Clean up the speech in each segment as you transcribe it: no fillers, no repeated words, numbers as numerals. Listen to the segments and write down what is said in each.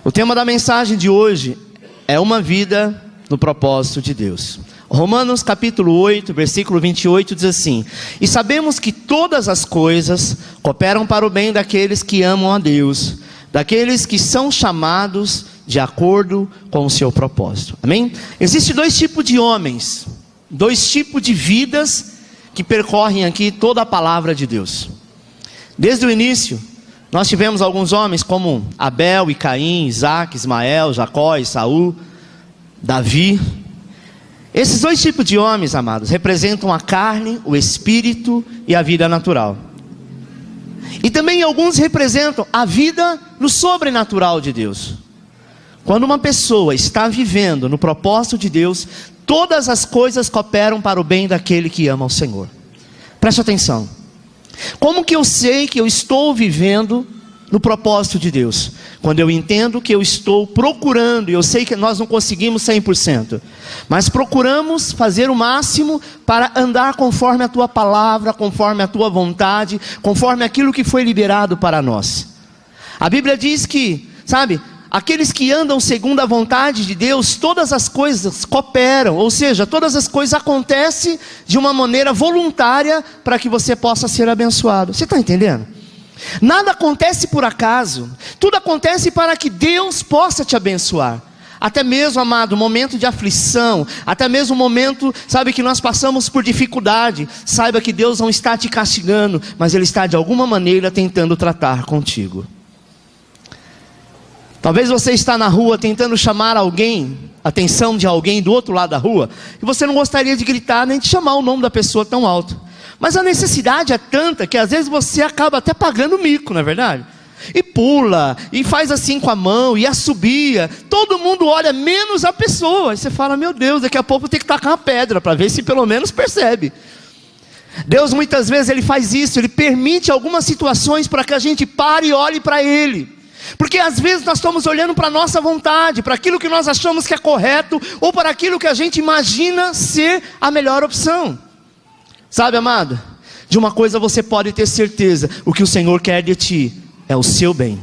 O tema da mensagem de hoje é uma vida no propósito de Deus. Romanos capítulo 8, versículo 28 diz assim: E sabemos que todas as coisas cooperam para o bem daqueles que amam a Deus, daqueles que são chamados de acordo com o seu propósito. Amém? Existem dois tipos de homens, dois tipos de vidas que percorrem aqui toda a palavra de Deus. Desde o início, nós tivemos alguns homens como Abel e Caim, Isaac, Ismael, Jacó e Saul, Davi. Esses dois tipos de homens, amados, representam a carne, o espírito e a vida natural. E também alguns representam a vida no sobrenatural de Deus. Quando uma pessoa está vivendo no propósito de Deus, todas as coisas cooperam para o bem daquele que ama o Senhor. Preste atenção. Como que eu sei que eu estou vivendo no propósito de Deus? Quando eu entendo que eu estou procurando, e eu sei que nós não conseguimos 100%, mas procuramos fazer o máximo para andar conforme a Tua palavra, conforme a Tua vontade, conforme aquilo que foi liberado para nós. A Bíblia diz que, aqueles que andam segundo a vontade de Deus, todas as coisas cooperam, ou seja, todas as coisas acontecem de uma maneira voluntária para que você possa ser abençoado. Você está entendendo? Nada acontece por acaso, tudo acontece para que Deus possa te abençoar. Até mesmo, amado, momento de aflição, até mesmo momento, que nós passamos por dificuldade, saiba que Deus não está te castigando, mas Ele está de alguma maneira tentando tratar contigo. Talvez você está na rua tentando chamar alguém, a atenção de alguém do outro lado da rua, e você não gostaria de gritar nem de chamar o nome da pessoa tão alto. Mas a necessidade é tanta que às vezes você acaba até pagando mico, não é verdade? E pula, e faz assim com a mão, e assobia. Todo mundo olha, menos a pessoa. E você fala, meu Deus, daqui a pouco eu tenho que tacar uma pedra para ver se pelo menos percebe. Deus muitas vezes Ele faz isso, Ele permite algumas situações para que a gente pare e olhe para Ele. Porque às vezes nós estamos olhando para a nossa vontade, para aquilo que nós achamos que é correto, ou para aquilo que a gente imagina ser a melhor opção. Amado, de uma coisa você pode ter certeza: o que o Senhor quer de ti é o seu bem.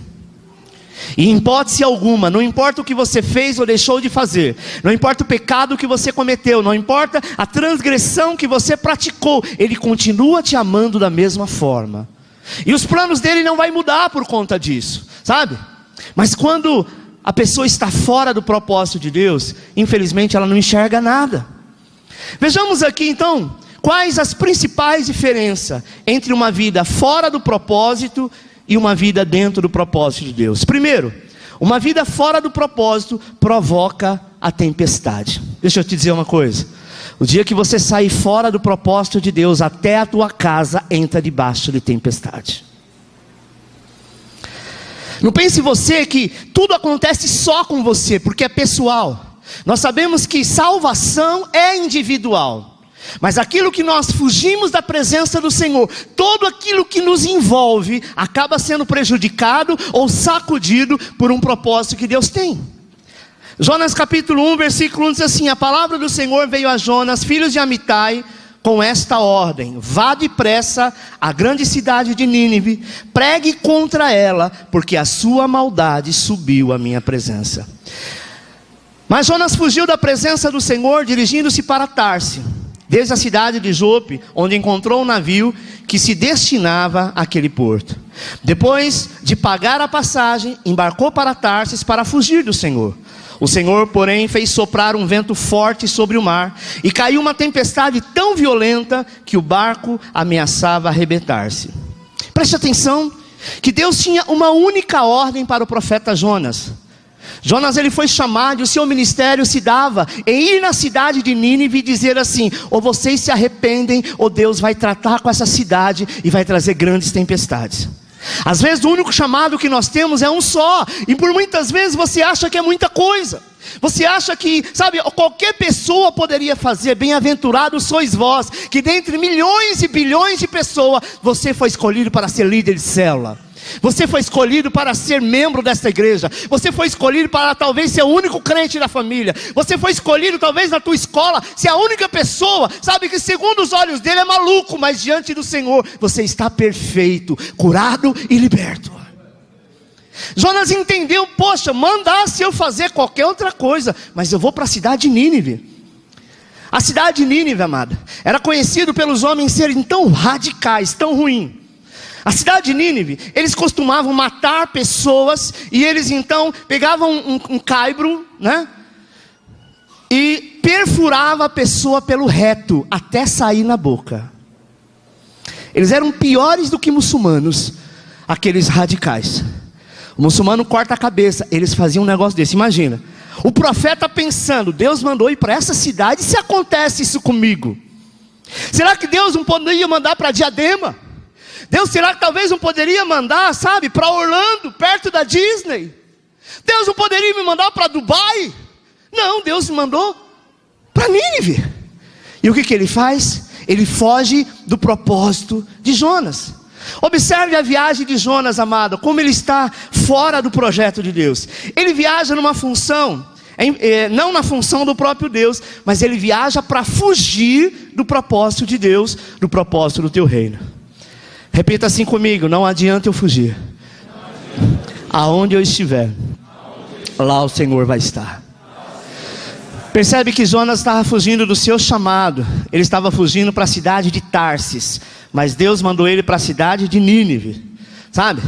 E em hipótese alguma, não importa o que você fez ou deixou de fazer, não importa o pecado que você cometeu, não importa a transgressão que você praticou, Ele continua te amando da mesma forma. E os planos dele não vai mudar por conta disso, Mas quando a pessoa está fora do propósito de Deus, infelizmente ela não enxerga nada. Vejamos aqui então, quais as principais diferenças entre uma vida fora do propósito e uma vida dentro do propósito de Deus. Primeiro, uma vida fora do propósito provoca a tempestade. Deixa eu te dizer uma coisa: o dia que você sair fora do propósito de Deus, até a tua casa entra debaixo de tempestade. Não pense você que tudo acontece só com você, porque é pessoal. Nós sabemos que salvação é individual. Mas aquilo que nós fugimos da presença do Senhor, todo aquilo que nos envolve, acaba sendo prejudicado ou sacudido por um propósito que Deus tem. Jonas capítulo 1, versículo 1 diz assim: A palavra do Senhor veio a Jonas, filho de Amitai, com esta ordem: vá depressa à grande cidade de Nínive, pregue contra ela, porque a sua maldade subiu à minha presença. Mas Jonas fugiu da presença do Senhor, dirigindo-se para Tarse, desde a cidade de Jope, onde encontrou um navio que se destinava àquele porto. Depois de pagar a passagem, embarcou para Tarsis para fugir do Senhor. O Senhor, porém, fez soprar um vento forte sobre o mar, e caiu uma tempestade tão violenta que o barco ameaçava arrebentar-se. Preste atenção, que Deus tinha uma única ordem para o profeta Jonas. Jonas, ele foi chamado, e o seu ministério se dava em ir na cidade de Nínive e dizer assim: ou vocês se arrependem, ou Deus vai tratar com essa cidade e vai trazer grandes tempestades. Às vezes o único chamado que nós temos é um só, e por muitas vezes você acha que é muita coisa. Você acha que, qualquer pessoa poderia fazer. Bem-aventurados sois vós, que dentre milhões e bilhões de pessoas, você foi escolhido para ser líder de célula. Você foi escolhido para ser membro desta igreja. Você foi escolhido para talvez ser o único crente da família. Você foi escolhido talvez na tua escola ser a única pessoa, que segundo os olhos dele é maluco, mas diante do Senhor você está perfeito, curado e liberto. Jonas entendeu, poxa, mandasse eu fazer qualquer outra coisa, mas eu vou para a cidade de Nínive. A cidade de Nínive, amada, era conhecido pelos homens serem tão radicais, tão ruins. A cidade de Nínive, eles costumavam matar pessoas, e eles então pegavam um caibro, né? E perfurava a pessoa pelo reto, até sair na boca. Eles eram piores do que muçulmanos, aqueles radicais. O muçulmano corta a cabeça, eles faziam um negócio desse, imagina. O profeta pensando, Deus mandou ir para essa cidade, se acontece isso comigo? Será que Deus não poderia mandar para Diadema? Deus, será que talvez não poderia mandar, sabe, para Orlando, perto da Disney? Deus não poderia me mandar para Dubai? Não, Deus me mandou para Nínive. E o que ele faz? Ele foge do propósito de Jonas. Observe a viagem de Jonas, amado, como ele está fora do projeto de Deus. Ele viaja numa função, não na função do próprio Deus, mas ele viaja para fugir do propósito de Deus, do propósito do teu reino. Repita assim comigo: não adianta eu fugir. Aonde eu estiver, lá o Senhor vai estar. Percebe que Jonas estava fugindo do seu chamado. Ele estava fugindo para a cidade de Tarsis, mas Deus mandou ele para a cidade de Nínive, sabe?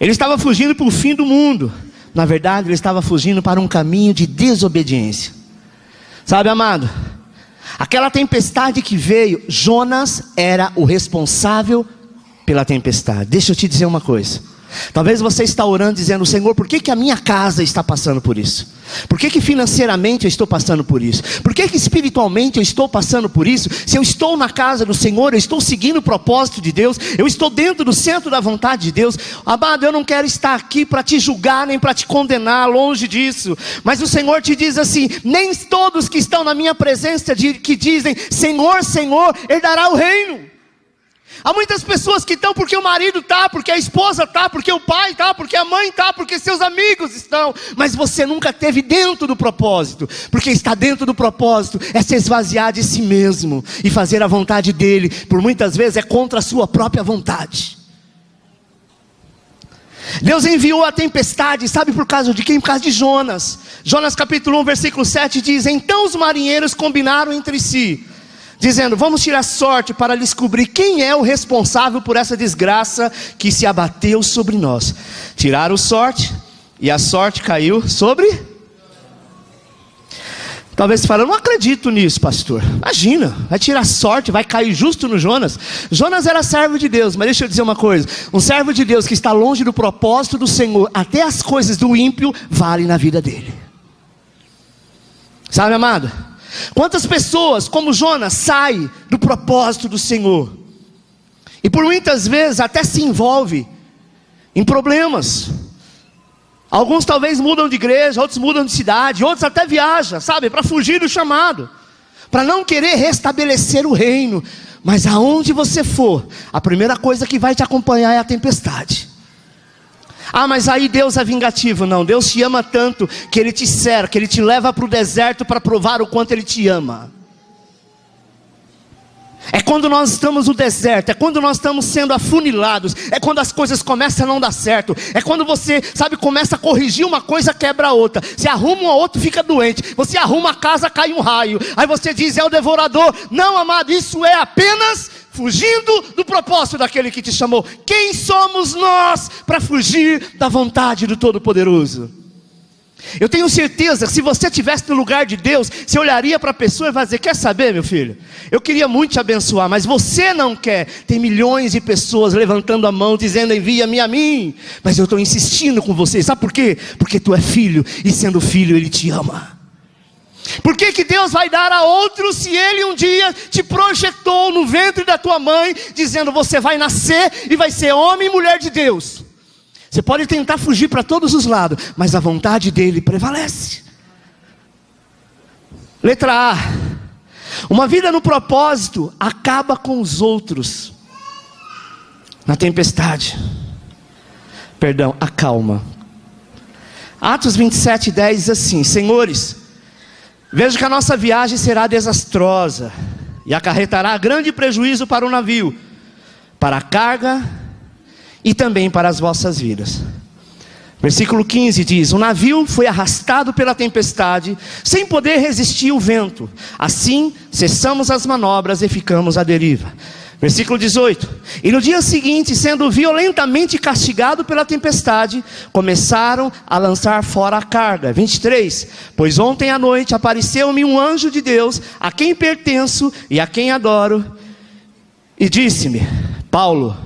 Ele estava fugindo para o fim do mundo. Na verdade, ele estava fugindo para um caminho de desobediência. Sabe, amado? Aquela tempestade que veio, Jonas era o responsável pela tempestade. Deixa eu te dizer uma coisa. Talvez você está orando dizendo: Senhor, por que a minha casa está passando por isso? Por que financeiramente eu estou passando por isso? Por que espiritualmente eu estou passando por isso? Se eu estou na casa do Senhor, eu estou seguindo o propósito de Deus, eu estou dentro do centro da vontade de Deus. Amado, eu não quero estar aqui para te julgar, nem para te condenar, longe disso. Mas o Senhor te diz assim: nem todos que estão na minha presença que dizem Senhor, Senhor, herdará o reino. Há muitas pessoas que estão porque o marido está, porque a esposa está, porque o pai está, porque a mãe está, porque seus amigos estão. Mas você nunca esteve dentro do propósito. Porque estar dentro do propósito é se esvaziar de si mesmo e fazer a vontade dele. Por muitas vezes é contra a sua própria vontade. Deus enviou a tempestade, sabe por causa de quem? Por causa de Jonas. Jonas capítulo 1 versículo 7 diz: então os marinheiros combinaram entre si, dizendo: vamos tirar sorte para descobrir quem é o responsável por essa desgraça que se abateu sobre nós. Tiraram sorte, e a sorte caiu sobre... Talvez você fale: eu não acredito nisso, pastor. Imagina, vai tirar sorte, vai cair justo no Jonas. Jonas era servo de Deus, mas deixa eu dizer uma coisa: um servo de Deus que está longe do propósito do Senhor, até as coisas do ímpio valem na vida dele. Sabe, amado? Quantas pessoas como Jonas saem do propósito do Senhor e por muitas vezes até se envolve em problemas. Alguns talvez mudam de igreja, outros mudam de cidade, outros até viajam, sabe, para fugir do chamado, para não querer restabelecer o reino. Mas aonde você for, a primeira coisa que vai te acompanhar é a tempestade. Ah, mas aí Deus é vingativo. Não, Deus te ama tanto que Ele te cerca, Ele te leva para o deserto para provar o quanto Ele te ama. É quando nós estamos no deserto, é quando nós estamos sendo afunilados, é quando as coisas começam a não dar certo, é quando você, sabe, começa a corrigir uma coisa, quebra a outra, você arruma uma outra, fica doente, você arruma a casa, cai um raio, aí você diz: é o devorador. Não, amado, isso é apenas fugindo do propósito daquele que te chamou. Quem somos nós para fugir da vontade do Todo-Poderoso? Eu tenho certeza que se você estivesse no lugar de Deus, você olharia para a pessoa e vai dizer: quer saber, meu filho, eu queria muito te abençoar, mas você não quer. Tem milhões de pessoas levantando a mão dizendo: envia-me a mim. Mas eu estou insistindo com você, sabe por quê? Porque tu é filho, e sendo filho Ele te ama. Por que Deus vai dar a outro se Ele um dia te projetou no ventre da tua mãe, dizendo: você vai nascer e vai ser homem e mulher de Deus? Você pode tentar fugir para todos os lados, mas a vontade dele prevalece. Letra A: uma vida no propósito acaba com os outros na tempestade. Perdão, acalma. Atos 27:10 diz assim: senhores, vejo que a nossa viagem será desastrosa e acarretará grande prejuízo para o navio, para a carga e também para as vossas vidas. Versículo 15 diz: o navio foi arrastado pela tempestade, sem poder resistir o vento. Assim, cessamos as manobras e ficamos à deriva. Versículo 18: e no dia seguinte, sendo violentamente castigado pela tempestade, começaram a lançar fora a carga. 23: pois ontem à noite apareceu-me um anjo de Deus, a quem pertenço e a quem adoro, e disse-me: Paulo,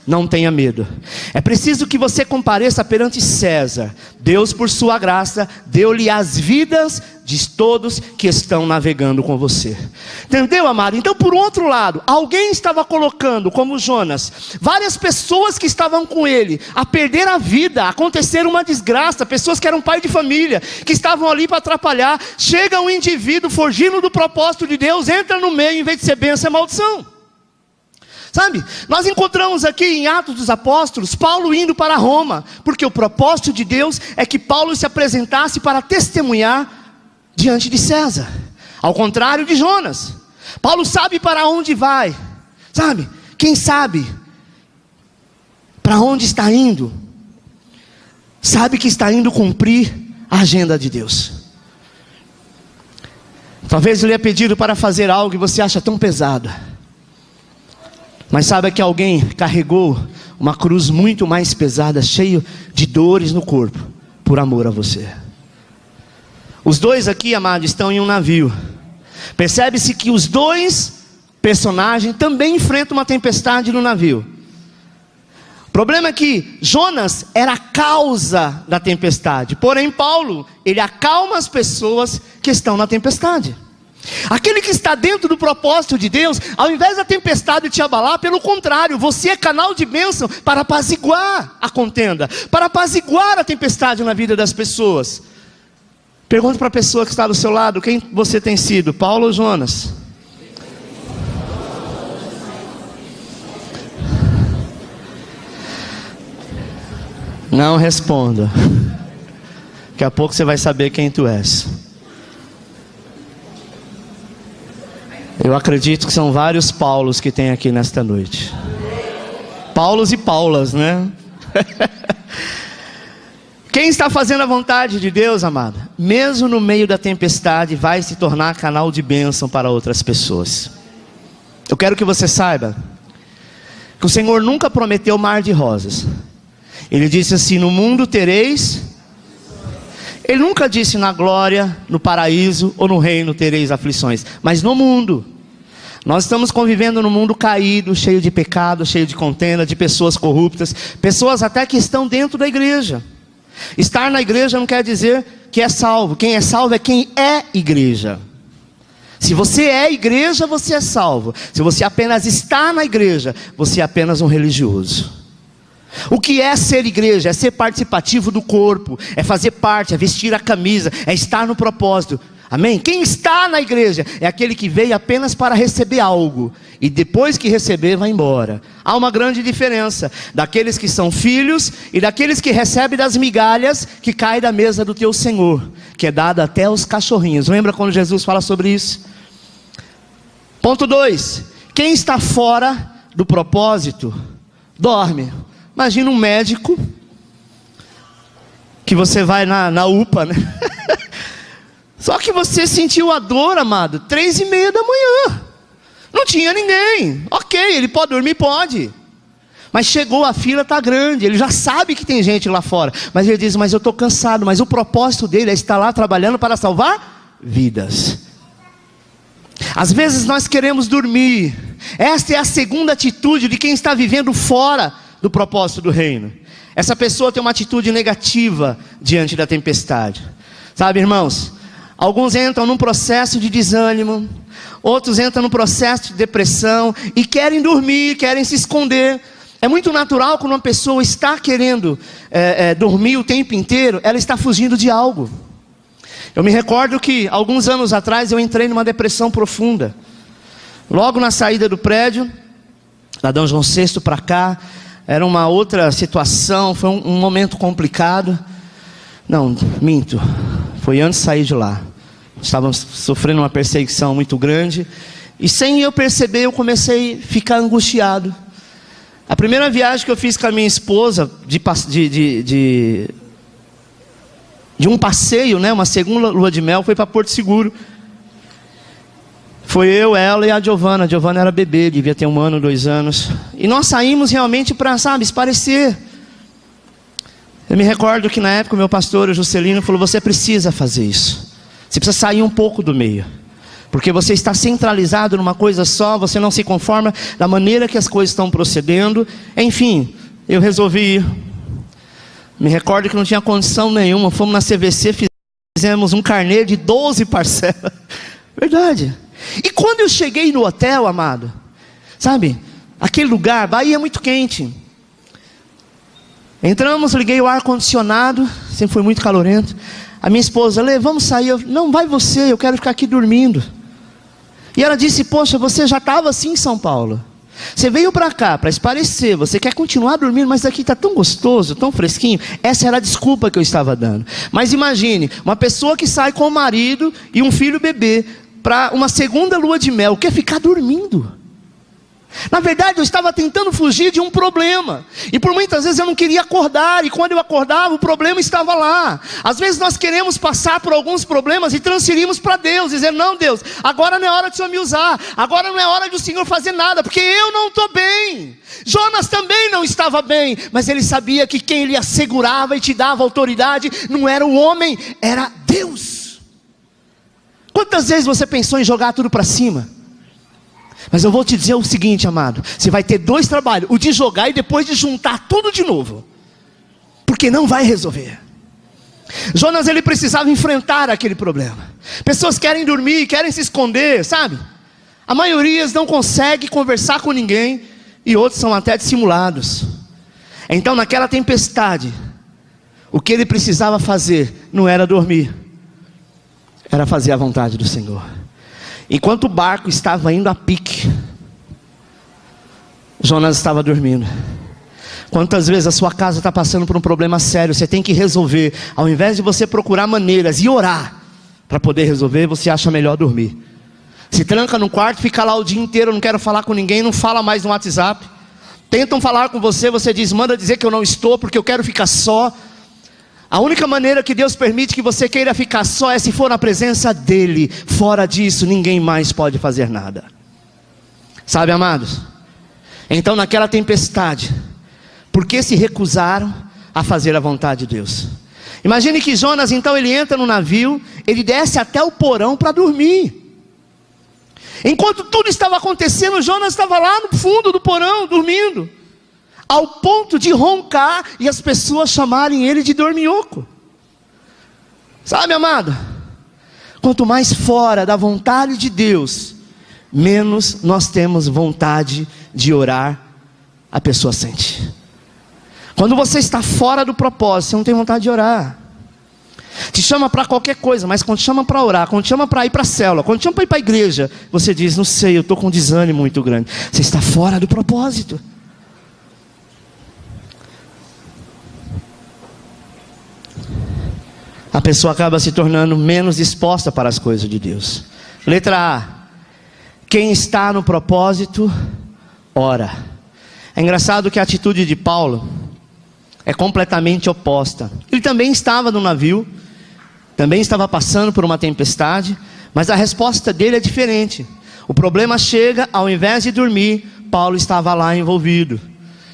não tenha medo. É preciso que você compareça perante César. Deus, por sua graça, deu-lhe as vidas de todos que estão navegando com você. Entendeu, amado? Então, por outro lado, alguém estava colocando, como Jonas, várias pessoas que estavam com ele, a perder a vida, a acontecer uma desgraça, pessoas que eram pai de família, que estavam ali para atrapalhar. Chega um indivíduo fugindo do propósito de Deus, entra no meio, em vez de ser bênção, é maldição. Sabe, nós encontramos aqui em Atos dos Apóstolos, Paulo indo para Roma, porque o propósito de Deus é que Paulo se apresentasse para testemunhar diante de César, ao contrário de Jonas. Paulo sabe para onde vai, sabe, quem sabe para onde está indo, sabe que está indo cumprir a agenda de Deus. Talvez ele é pedido para fazer algo que você acha tão pesado, mas saiba que alguém carregou uma cruz muito mais pesada, cheio de dores no corpo, por amor a você. Os dois aqui, amados, estão em um navio. Percebe-se que os dois personagens também enfrentam uma tempestade no navio. O problema é que Jonas era a causa da tempestade, porém Paulo, ele acalma as pessoas que estão na tempestade. Aquele que está dentro do propósito de Deus, ao invés da tempestade te abalar, pelo contrário, você é canal de bênção para apaziguar a contenda, para apaziguar a tempestade na vida das pessoas. Pergunta para a pessoa que está do seu lado: quem você tem sido, Paulo ou Jonas? Não responda. Daqui a pouco você vai saber quem tu és. Eu acredito que são vários Paulos que tem aqui nesta noite. Paulos e Paulas, né? Quem está fazendo a vontade de Deus, amado, mesmo no meio da tempestade, vai se tornar canal de bênção para outras pessoas. Eu quero que você saiba que o Senhor nunca prometeu mar de rosas. Ele disse assim: no mundo tereis. Ele nunca disse na glória, no paraíso ou no reino tereis aflições, mas no mundo. Nós estamos convivendo num mundo caído, cheio de pecado, cheio de contenda, de pessoas corruptas, pessoas até que estão dentro da igreja. Estar na igreja não quer dizer que é salvo. Quem é salvo é quem é igreja. Se você é igreja, você é salvo. Se você apenas está na igreja, você é apenas um religioso. O que é ser igreja? É ser participativo do corpo, é fazer parte, é vestir a camisa, é estar no propósito. Amém? Quem está na igreja é aquele que veio apenas para receber algo, e depois que receber vai embora. Há uma grande diferença daqueles que são filhos e daqueles que recebem das migalhas que caem da mesa do teu Senhor, que é dada até aos cachorrinhos. Lembra quando Jesus fala sobre isso? Ponto 2. Quem está fora do propósito, dorme. Imagina um médico, que você vai na UPA, né? Só que você sentiu a dor, amado, 3:30 da manhã. Não tinha ninguém. Ok, ele pode dormir? Pode. Mas chegou, a fila está grande. Ele já sabe que tem gente lá fora. Mas ele diz: mas eu estou cansado. Mas o propósito dele é estar lá trabalhando para salvar vidas. Às vezes nós queremos dormir. Esta é a segunda atitude de quem está vivendo fora do propósito do reino. Essa pessoa tem uma atitude negativa diante da tempestade. Sabe, irmãos, alguns entram num processo de desânimo, outros entram num processo de depressão e querem dormir, querem se esconder. É muito natural quando uma pessoa está querendo dormir o tempo inteiro, ela está fugindo de algo. Eu me recordo que alguns anos atrás eu entrei numa depressão profunda. Logo na saída do prédio, da Dom João VI para cá, era uma outra situação, foi um momento complicado. Não, minto, foi antes de sair de lá. Estávamos sofrendo uma perseguição muito grande, e sem eu perceber eu comecei a ficar angustiado. A primeira viagem que eu fiz com a minha esposa, de um passeio, né? Uma segunda lua de mel, foi para Porto Seguro. Foi eu, ela e a Giovana. A Giovana era bebê, devia ter 1 ano, 2 anos. E nós saímos realmente para, sabe, esparecer. Eu me recordo que na época o meu pastor, o Juscelino, falou: você precisa fazer isso. Você precisa sair um pouco do meio. Porque você está centralizado numa coisa só, você não se conforma da maneira que as coisas estão procedendo. Enfim, eu resolvi ir. Me recordo que não tinha condição nenhuma. Fomos na CVC, fizemos um carnê de 12 parcelas. Verdade. E quando eu cheguei no hotel, amado, sabe, aquele lugar, Bahia é muito quente. Entramos, liguei o ar-condicionado, sempre foi muito calorento. A minha esposa: Lê, vamos sair. Eu: não, vai você, eu quero ficar aqui dormindo. E ela disse: poxa, você já estava assim em São Paulo. Você veio para cá para esparecer, você quer continuar dormindo, mas aqui está tão gostoso, tão fresquinho. Essa era a desculpa que eu estava dando. Mas imagine, uma pessoa que sai com o marido e um filho bebê para uma segunda lua de mel, quer ficar dormindo. Na verdade, eu estava tentando fugir de um problema. E por muitas vezes eu não queria acordar. E quando eu acordava, o problema estava lá. Às vezes nós queremos passar por alguns problemas e transferimos para Deus, dizendo: não, Deus, agora não é hora de o Senhor me usar. Agora não é hora de o Senhor fazer nada, porque eu não estou bem. Jonas também não estava bem, mas ele sabia que quem lhe assegurava e te dava autoridade não era o homem, era Deus. Quantas vezes você pensou em jogar tudo para cima? Mas eu vou te dizer o seguinte, amado: você vai ter 2 trabalhos: o de jogar e depois de juntar tudo de novo, porque não vai resolver. Jonas, ele precisava enfrentar aquele problema. Pessoas querem dormir, querem se esconder, sabe? A maioria não consegue conversar com ninguém, e outros são até dissimulados. Então naquela tempestade, o que ele precisava fazer não era dormir, era fazer a vontade do Senhor. Enquanto o barco estava indo a pique, Jonas estava dormindo. Quantas vezes a sua casa está passando por um problema sério, você tem que resolver. Ao invés de você procurar maneiras e orar para poder resolver, você acha melhor dormir. Se tranca no quarto, fica lá o dia inteiro: não quero falar com ninguém, não fala mais no WhatsApp. Tentam falar com você, você diz: manda dizer que eu não estou, porque eu quero ficar só. A única maneira que Deus permite que você queira ficar só é se for na presença dEle. Fora disso, ninguém mais pode fazer nada. Sabe, amados? Então naquela tempestade, por que se recusaram a fazer a vontade de Deus? Imagine que Jonas, então, ele entra no navio, ele desce até o porão para dormir. Enquanto tudo estava acontecendo, Jonas estava lá no fundo do porão, dormindo, ao ponto de roncar e as pessoas chamarem ele de dorminhoco. Sabe, amado? Quanto mais fora da vontade de Deus, menos nós temos vontade de orar, a pessoa sente. Quando você está fora do propósito, você não tem vontade de orar. Te chama para qualquer coisa, mas quando te chama para orar, quando te chama para ir para a célula, quando te chama para ir para a igreja, você diz: não sei, eu estou com um desânimo muito grande. Você está fora do propósito. A pessoa acaba se tornando menos disposta para as coisas de Deus. Letra A: quem está no propósito, ora. É engraçado que a atitude de Paulo é completamente oposta. Ele também estava no navio, também estava passando por uma tempestade, mas a resposta dele é diferente. O problema chega, ao invés de dormir, Paulo estava lá envolvido.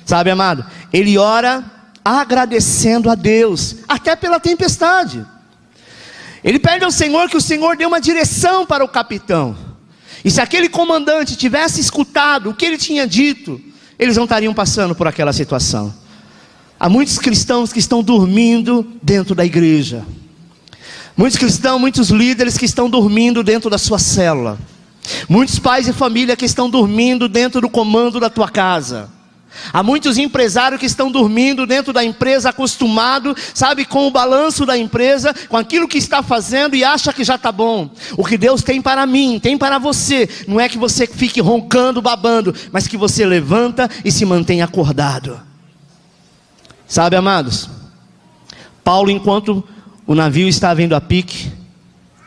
Sabe, amado? Ele ora agradecendo a Deus, até pela tempestade. Ele pede ao Senhor que o Senhor dê uma direção para o capitão. E se aquele comandante tivesse escutado o que ele tinha dito, eles não estariam passando por aquela situação. Há muitos cristãos que estão dormindo dentro da igreja. Muitos cristãos, muitos líderes que estão dormindo dentro da sua célula. Muitos pais de família que estão dormindo dentro do comando da tua casa. Há muitos empresários que estão dormindo dentro da empresa, acostumado, sabe, com o balanço da empresa, com aquilo que está fazendo, e acha que já está bom. O que Deus tem para mim, tem para você, não é que você fique roncando, babando, mas que você levanta e se mantenha acordado. Sabe, amados, Paulo, enquanto o navio estava indo a pique,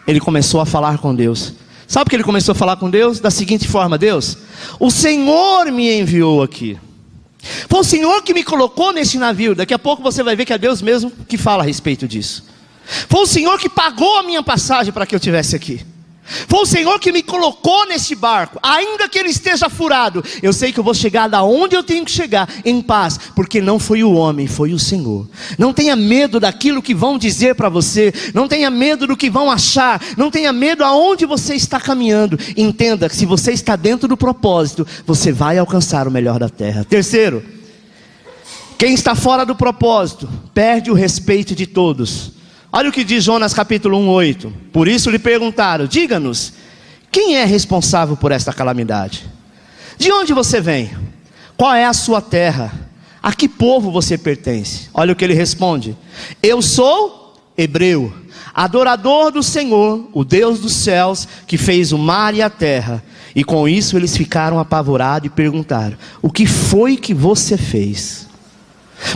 ele começou a falar com Deus. Sabe por que ele começou a falar com Deus? Da seguinte forma: Deus, o Senhor me enviou aqui. Foi o Senhor que me colocou nesse navio. Daqui a pouco você vai ver que é Deus mesmo que fala a respeito disso. Foi o Senhor que pagou a minha passagem para que eu estivesse aqui. Foi o Senhor que me colocou nesse barco. Ainda que ele esteja furado, eu sei que eu vou chegar da onde eu tenho que chegar em paz, porque não foi o homem, foi o Senhor. Não tenha medo daquilo que vão dizer para você. Não tenha medo do que vão achar. Não tenha medo aonde você está caminhando. Entenda que se você está dentro do propósito, você vai alcançar o melhor da terra. Terceiro, quem está fora do propósito perde o respeito de todos. Olha o que diz Jonas capítulo 1:8. Por isso lhe perguntaram: diga-nos, quem é responsável por esta calamidade? De onde você vem? Qual é a sua terra? A que povo você pertence? Olha o que ele responde: eu sou hebreu, adorador do Senhor, o Deus dos céus, que fez o mar e a terra. E com isso eles ficaram apavorados e perguntaram: o que foi que você fez?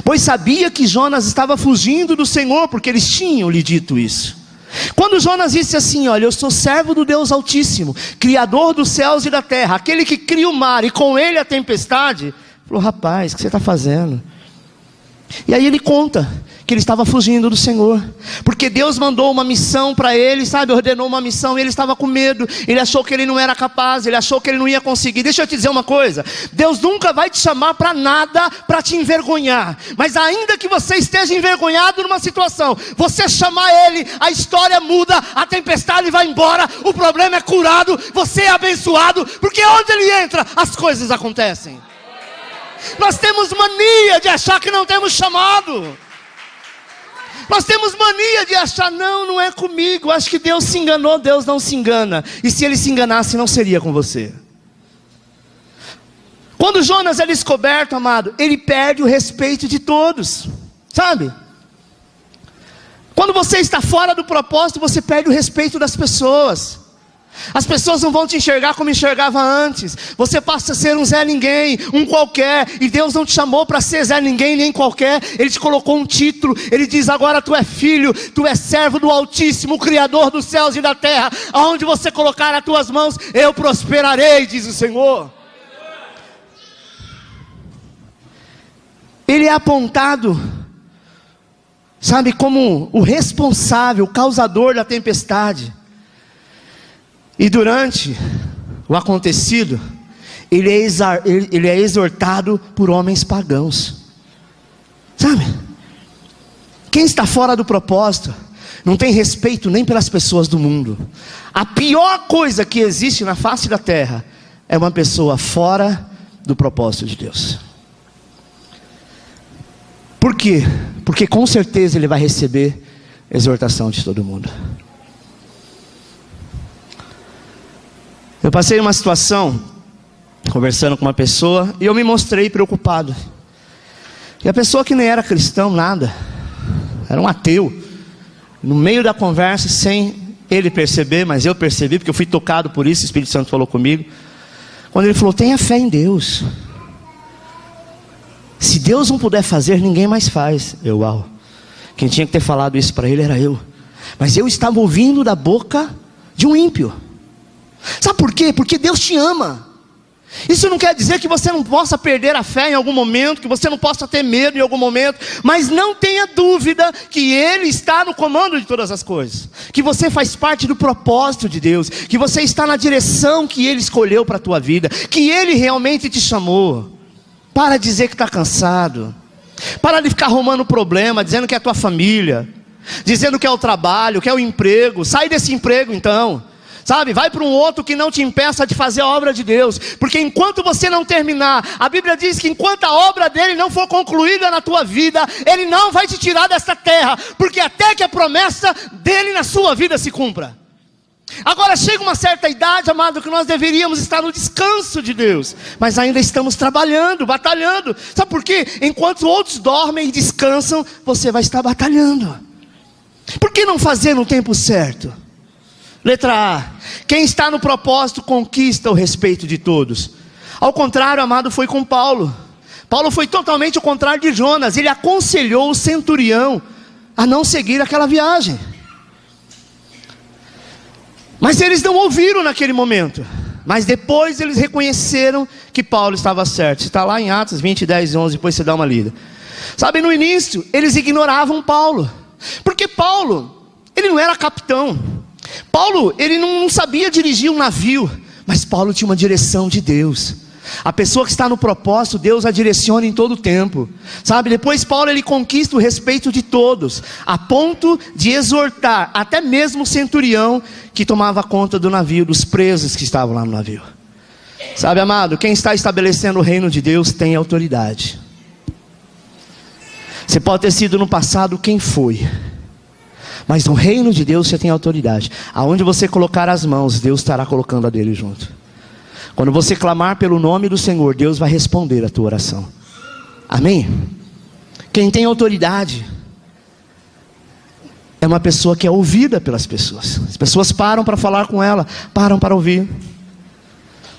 Pois sabia que Jonas estava fugindo do Senhor, porque eles tinham lhe dito isso. Quando Jonas disse assim: olha, eu sou servo do Deus Altíssimo, Criador dos céus e da terra, aquele que cria o mar e com ele a tempestade, falou: rapaz, o que você está fazendo? E aí ele conta que ele estava fugindo do Senhor, porque Deus mandou uma missão para ele, sabe, ordenou uma missão, e ele estava com medo, ele achou que ele não era capaz, ele achou que ele não ia conseguir. Deixa eu te dizer uma coisa: Deus nunca vai te chamar para nada, para te envergonhar, mas ainda que você esteja envergonhado numa situação, você chamar ele, a história muda, a tempestade vai embora, o problema é curado, você é abençoado, porque onde ele entra, as coisas acontecem. Nós temos mania de achar que não temos chamado. Nós temos mania de achar: não é comigo, acho que Deus se enganou. Deus não se engana. E se ele se enganasse, não seria com você. Quando Jonas é descoberto, amado, ele perde o respeito de todos, sabe? Quando você está fora do propósito, você perde o respeito das pessoas. As pessoas não vão te enxergar como enxergava antes. Você passa a ser um Zé Ninguém, um qualquer. E Deus não te chamou para ser Zé Ninguém nem qualquer. Ele te colocou um título. Ele diz: agora tu é filho, tu é servo do Altíssimo, Criador dos céus e da terra. Aonde você colocar as tuas mãos, eu prosperarei, diz o Senhor. Ele é apontado, sabe, como o responsável, o causador da tempestade. E durante o acontecido, ele é exortado por homens pagãos, sabe? Quem está fora do propósito não tem respeito nem pelas pessoas do mundo. A pior coisa que existe na face da terra é uma pessoa fora do propósito de Deus. Por quê? Porque com certeza ele vai receber exortação de todo mundo. Eu passei uma situação, conversando com uma pessoa, e eu me mostrei preocupado. E a pessoa que nem era cristão, nada, era um ateu, no meio da conversa, sem ele perceber, mas eu percebi, porque eu fui tocado por isso, o Espírito Santo falou comigo. Quando ele falou: tenha fé em Deus. Se Deus não puder fazer, ninguém mais faz. Uau, quem tinha que ter falado isso para ele era eu. Mas eu estava ouvindo da boca de um ímpio. Sabe por quê? Porque Deus te ama. Isso não quer dizer que você não possa perder a fé em algum momento, que você não possa ter medo em algum momento, mas não tenha dúvida que Ele está no comando de todas as coisas, que você faz parte do propósito de Deus, que você está na direção que Ele escolheu para a tua vida, que Ele realmente te chamou. Para de dizer que está cansado, para de ficar arrumando problema, dizendo que é a tua família, dizendo que é o trabalho, que é o emprego. Sai desse emprego então, sabe, vai para um outro que não te impeça de fazer a obra de Deus, porque enquanto você não terminar, a Bíblia diz que enquanto a obra dele não for concluída na tua vida, ele não vai te tirar desta terra, porque até que a promessa dele na sua vida se cumpra. Agora chega uma certa idade, amado, que nós deveríamos estar no descanso de Deus, mas ainda estamos trabalhando, batalhando. Sabe por quê? Enquanto outros dormem e descansam, você vai estar batalhando. Por que não fazer no tempo certo? Letra A: quem está no propósito conquista o respeito de todos. Ao contrário, amado, foi com Paulo. Paulo foi totalmente o contrário de Jonas. Ele aconselhou o centurião a não seguir aquela viagem. Mas eles não ouviram naquele momento. Mas depois eles reconheceram que Paulo estava certo. Está lá em Atos 20, 10 e 11, depois você dá uma lida. Sabe, no início, eles ignoravam Paulo. Porque Paulo ele não era capitão. Paulo, ele não sabia dirigir um navio, mas Paulo tinha uma direção de Deus. A pessoa que está no propósito, Deus a direciona em todo o tempo, sabe? Depois Paulo, ele conquista o respeito de todos, a ponto de exortar até mesmo o centurião que tomava conta do navio, dos presos que estavam lá no navio. Sabe, amado, quem está estabelecendo o reino de Deus tem autoridade. Você pode ter sido no passado quem foi, mas no reino de Deus você tem autoridade. Aonde você colocar as mãos, Deus estará colocando a dele junto. Quando você clamar pelo nome do Senhor, Deus vai responder a tua oração. Amém? Quem tem autoridade é uma pessoa que é ouvida pelas pessoas. As pessoas param para falar com ela, param para ouvir.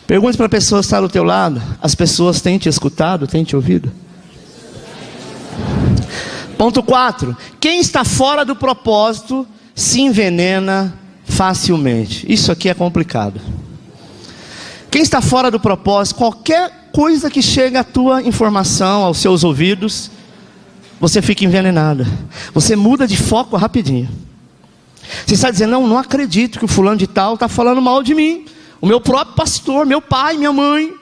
Pergunte para a pessoa que está do teu lado: as pessoas têm te escutado, têm te ouvido? Ponto 4. Quem está fora do propósito se envenena facilmente. Isso aqui é complicado. Quem está fora do propósito, qualquer coisa que chega à tua informação, aos seus ouvidos, você fica envenenado. Você muda de foco rapidinho. Você está dizendo: não acredito que o fulano de tal está falando mal de mim. O meu próprio pastor, meu pai, minha mãe.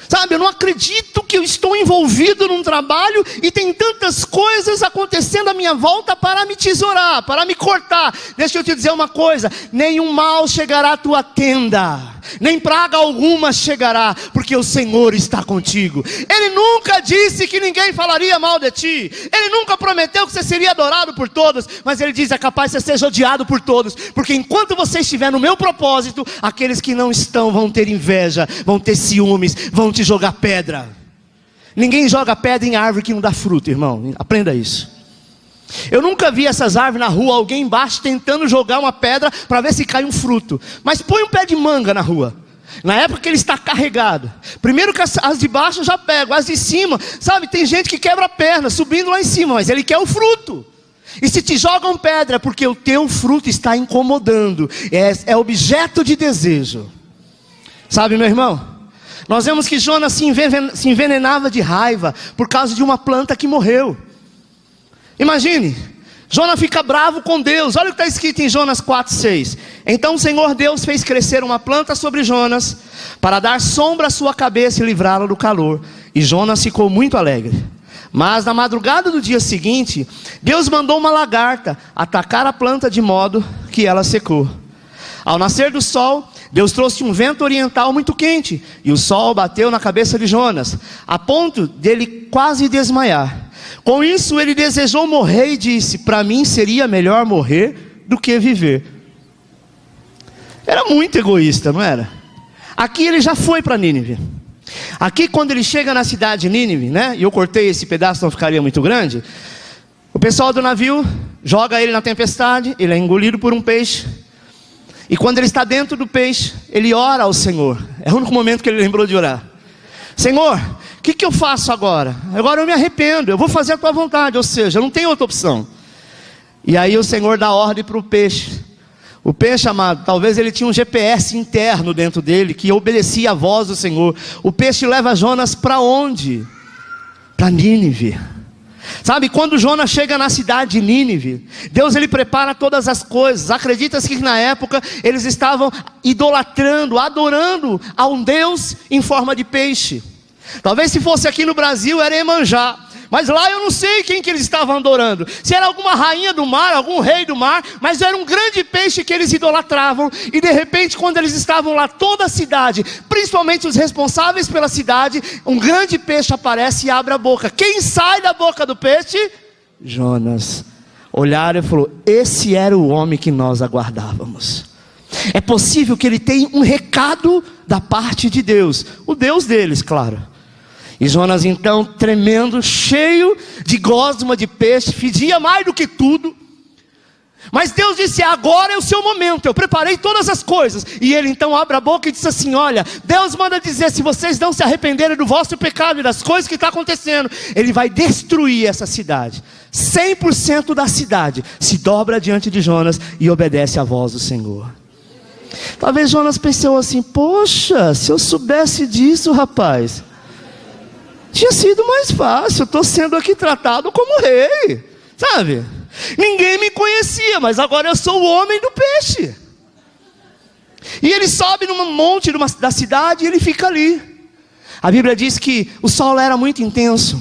Sabe, eu não acredito que eu estou envolvido num trabalho e tem tantas coisas acontecendo à minha volta para me tesourar, para me cortar. Deixa eu te dizer uma coisa: nenhum mal chegará à tua tenda, nem praga alguma chegará, porque o Senhor está contigo. Ele nunca disse que ninguém falaria mal de ti. Ele nunca prometeu que você seria adorado por todos, mas Ele diz: é capaz de você ser odiado por todos, porque enquanto você estiver no meu propósito, aqueles que não estão vão ter inveja, vão ter ciúmes, vão te jogar pedra. Ninguém joga pedra em árvore que não dá fruto, irmão. Aprenda isso. Eu nunca vi essas árvores na rua, alguém embaixo tentando jogar uma pedra para ver se cai um fruto. Mas põe um pé de manga na rua, na época que ele está carregado. Primeiro que as de baixo já pegam, as de cima, sabe, tem gente que quebra a perna subindo lá em cima, mas ele quer o fruto. E se te jogam pedra, é porque o teu fruto está incomodando, é objeto de desejo. Sabe, meu irmão, nós vemos que Jonas se envenenava de raiva por causa de uma planta que morreu. Imagine, Jonas fica bravo com Deus. Olha o que está escrito em Jonas 4:6. Então o Senhor Deus fez crescer uma planta sobre Jonas, para dar sombra à sua cabeça e livrá-lo do calor. E Jonas ficou muito alegre. Mas na madrugada do dia seguinte, Deus mandou uma lagarta atacar a planta de modo que ela secou. Ao nascer do sol, Deus trouxe um vento oriental muito quente, e o sol bateu na cabeça de Jonas, a ponto dele quase desmaiar. Com isso ele desejou morrer e disse: para mim seria melhor morrer do que viver. Era muito egoísta, não era? Aqui ele já foi para Nínive. Aqui quando ele chega na cidade de Nínive, né? E eu cortei esse pedaço, não ficaria muito grande. O pessoal do navio joga ele na tempestade, ele é engolido por um peixe. E quando ele está dentro do peixe, ele ora ao Senhor. É o único momento que ele lembrou de orar. Senhor, o que eu faço agora? Agora eu me arrependo, eu vou fazer a tua vontade, ou seja, eu não tenho outra opção. E aí o Senhor dá ordem para o peixe. O peixe, amado, talvez ele tinha um GPS interno dentro dele, que obedecia à voz do Senhor. O peixe leva Jonas para onde? Para Nínive. Sabe, quando Jonas chega na cidade de Nínive, Deus ele prepara todas as coisas. Acredita-se que na época eles estavam idolatrando, adorando a um Deus em forma de peixe. Talvez se fosse aqui no Brasil era Iemanjá, mas lá eu não sei quem que eles estavam adorando. Se era alguma rainha do mar, algum rei do mar, mas era um grande peixe que eles idolatravam. E de repente quando eles estavam lá, toda a cidade, principalmente os responsáveis pela cidade, um grande peixe aparece e abre a boca. Quem sai da boca do peixe? Jonas. Olharam e falou: esse era o homem que nós aguardávamos. É possível que ele tenha um recado da parte de Deus, o Deus deles, claro. E Jonas então, tremendo, cheio de gosma de peixe, fedia mais do que tudo. Mas Deus disse: agora é o seu momento, eu preparei todas as coisas. E ele então abre a boca e diz assim: olha, Deus manda dizer, se vocês não se arrependerem do vosso pecado e das coisas que estão acontecendo, Ele vai destruir essa cidade. 100% da cidade se dobra diante de Jonas e obedece à voz do Senhor. Talvez Jonas pensou assim: poxa, se eu soubesse disso, rapaz, tinha sido mais fácil, eu estou sendo aqui tratado como rei, sabe? Ninguém me conhecia, mas agora eu sou o homem do peixe. E ele sobe num monte da cidade e ele fica ali. A Bíblia diz que o sol era muito intenso.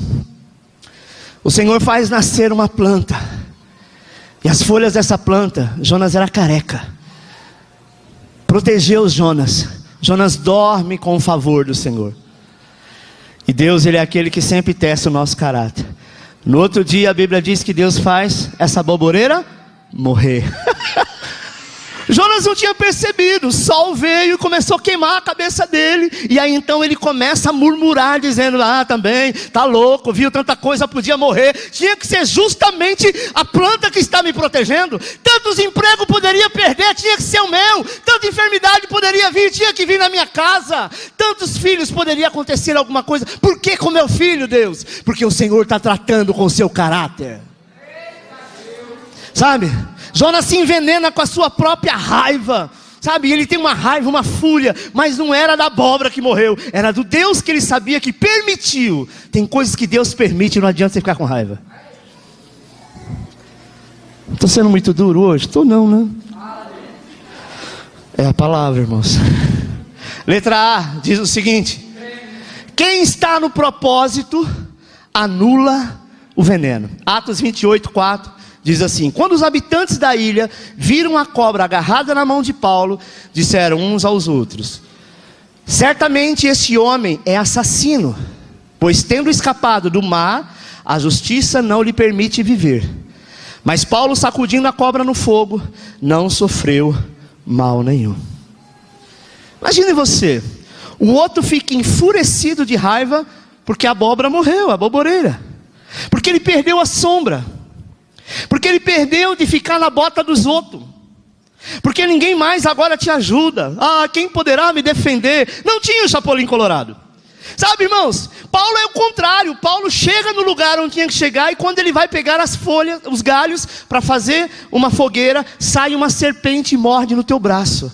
O Senhor faz nascer uma planta. E as folhas dessa planta, Jonas era careca. Protegeu Jonas. Jonas dorme com o favor do Senhor. E Deus, Ele é aquele que sempre testa o nosso caráter. No outro dia a Bíblia diz que Deus faz essa boboreira morrer. Jonas não tinha percebido, o sol veio e começou a queimar a cabeça dele. E aí então ele começa a murmurar, dizendo, também, tá louco, viu tanta coisa, podia morrer. Tinha que ser justamente a planta que está me protegendo. Tantos empregos poderia perder, tinha que ser o meu. Tanta enfermidade poderia vir, tinha que vir na minha casa. Tantos filhos poderia acontecer alguma coisa. Por que com meu filho, Deus? Porque o Senhor está tratando com o seu caráter. Sabe? Jonas se envenena com a sua própria raiva. Sabe? Ele tem uma raiva, uma fúria. Mas não era da abóbora que morreu. Era do Deus que ele sabia que permitiu. Tem coisas que Deus permite, não adianta você ficar com raiva. Estou sendo muito duro hoje? Estou não, né? É a palavra, irmãos. Letra A diz o seguinte: quem está no propósito anula o veneno. Atos 28:4 diz assim: quando os habitantes da ilha viram a cobra agarrada na mão de Paulo, disseram uns aos outros: certamente este homem é assassino, pois tendo escapado do mar, a justiça não lhe permite viver. Mas Paulo, sacudindo a cobra no fogo, não sofreu mal nenhum. Imagine você, o outro fica enfurecido de raiva porque a abóbora morreu, a boboreira, porque ele perdeu a sombra, porque ele perdeu de ficar na bota dos outros, porque ninguém mais agora te ajuda. Quem poderá me defender? Não tinha o Chapolin Colorado. Sabe, irmãos, Paulo é o contrário. Paulo chega no lugar onde tinha que chegar, e quando ele vai pegar as folhas, os galhos, para fazer uma fogueira, sai uma serpente e morde no teu braço.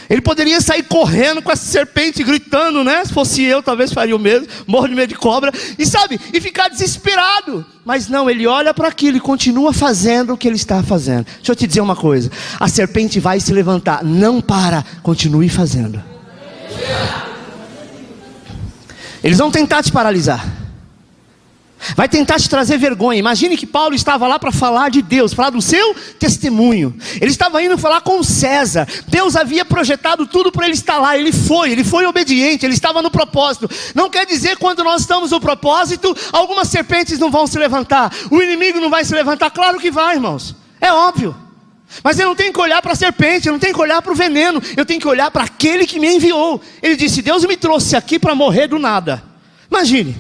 Ele poderia sair correndo com essa serpente, gritando, né? Se fosse eu, talvez faria o mesmo, morro de medo de cobra, e sabe, e ficar desesperado. Mas não, ele olha para aquilo e continua fazendo o que ele está fazendo. Deixa eu te dizer uma coisa: a serpente vai se levantar, não para, continue fazendo. Eles vão tentar te paralisar, vai tentar te trazer vergonha. Imagine que Paulo estava lá para falar de Deus, falar do seu testemunho. Ele estava indo falar com César. Deus havia projetado tudo para ele estar lá. Ele foi obediente, ele estava no propósito. Não quer dizer que quando nós estamos no propósito, algumas serpentes não vão se levantar, o inimigo não vai se levantar. Claro que vai, irmãos, é óbvio. Mas eu não tenho que olhar para a serpente, eu não tenho que olhar para o veneno, eu tenho que olhar para aquele que me enviou. Ele disse: Deus me trouxe aqui para morrer do nada. Imagine,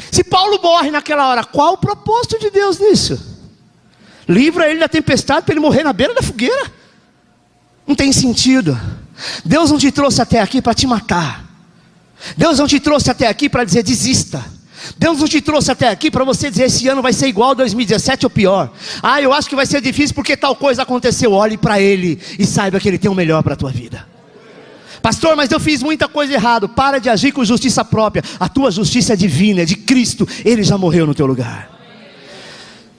se Paulo morre naquela hora, qual o propósito de Deus nisso? Livra ele da tempestade para ele morrer na beira da fogueira? Não tem sentido. Deus não te trouxe até aqui para te matar. Deus não te trouxe até aqui para dizer desista. Deus não te trouxe até aqui para você dizer esse ano vai ser igual a 2017 ou pior. Eu acho que vai ser difícil porque tal coisa aconteceu. Olhe para Ele e saiba que Ele tem o melhor para a tua vida. Pastor, mas eu fiz muita coisa errada. Para de agir com justiça própria. A tua justiça é divina, é de Cristo. Ele já morreu no teu lugar.